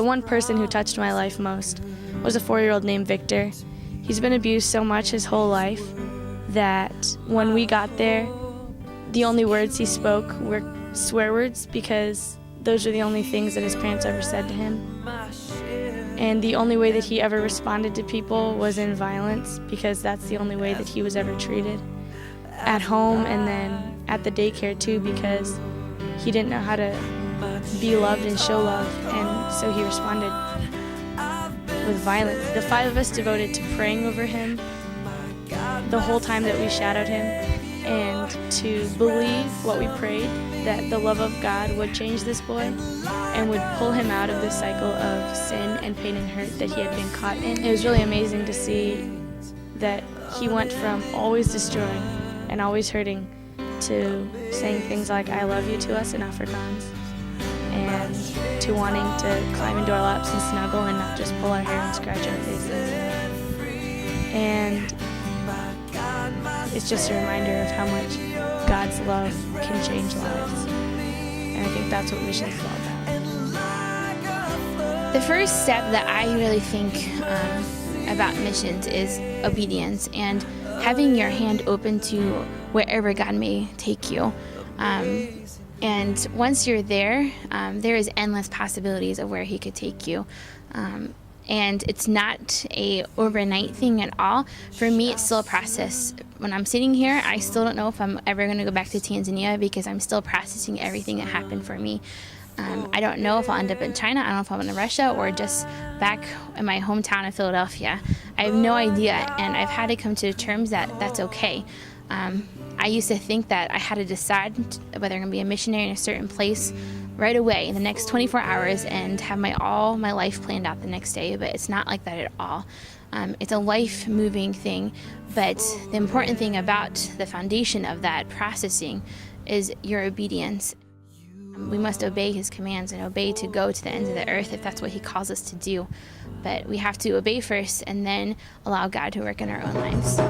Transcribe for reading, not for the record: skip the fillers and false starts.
one person who touched my life most was a 4-year-old named Victor. He's been abused so much his whole life that when we got there, the only words he spoke were swear words because those were the only things that his parents ever said to him. And the only way that he ever responded to people was in violence because that's the only way that he was ever treated. At home and then at the daycare too, because he didn't know how to be loved and show love, and so he responded with violence. The 5 of us devoted to praying over him the whole time that we shadowed him, and to believe what we prayed, that the love of God would change this boy and would pull him out of this cycle of sin and pain and hurt that he had been caught in. It was really amazing to see that he went from always destroying and always hurting to saying things like "I love you" to us in Afrikaans, and to wanting to climb into our laps and snuggle and not just pull our hair and scratch our faces. And it's just a reminder of how much God's love can change lives. And I think that's what missions is all about. The first step that I really think about missions is obedience and having your hand open to wherever God may take you. And once you're there, there is endless possibilities of where He could take you. And it's not a overnight thing at all. For me, it's still a process. When I'm sitting here, I still don't know if I'm ever going to go back to Tanzania because I'm still processing everything that happened for me. I don't know if I'll end up in China. I don't know if I'm in Russia or just back in my hometown of Philadelphia. I have no idea, and I've had to come to terms that that's okay. I used to think that I had to decide whether I'm going to be a missionary in a certain place right away in the next 24 hours and have all my life planned out the next day, but it's not like that at all. It's a life-moving thing, but the important thing about the foundation of that processing is your obedience. We must obey His commands and obey to go to the ends of the earth if that's what He calls us to do. But we have to obey first and then allow God to work in our own lives.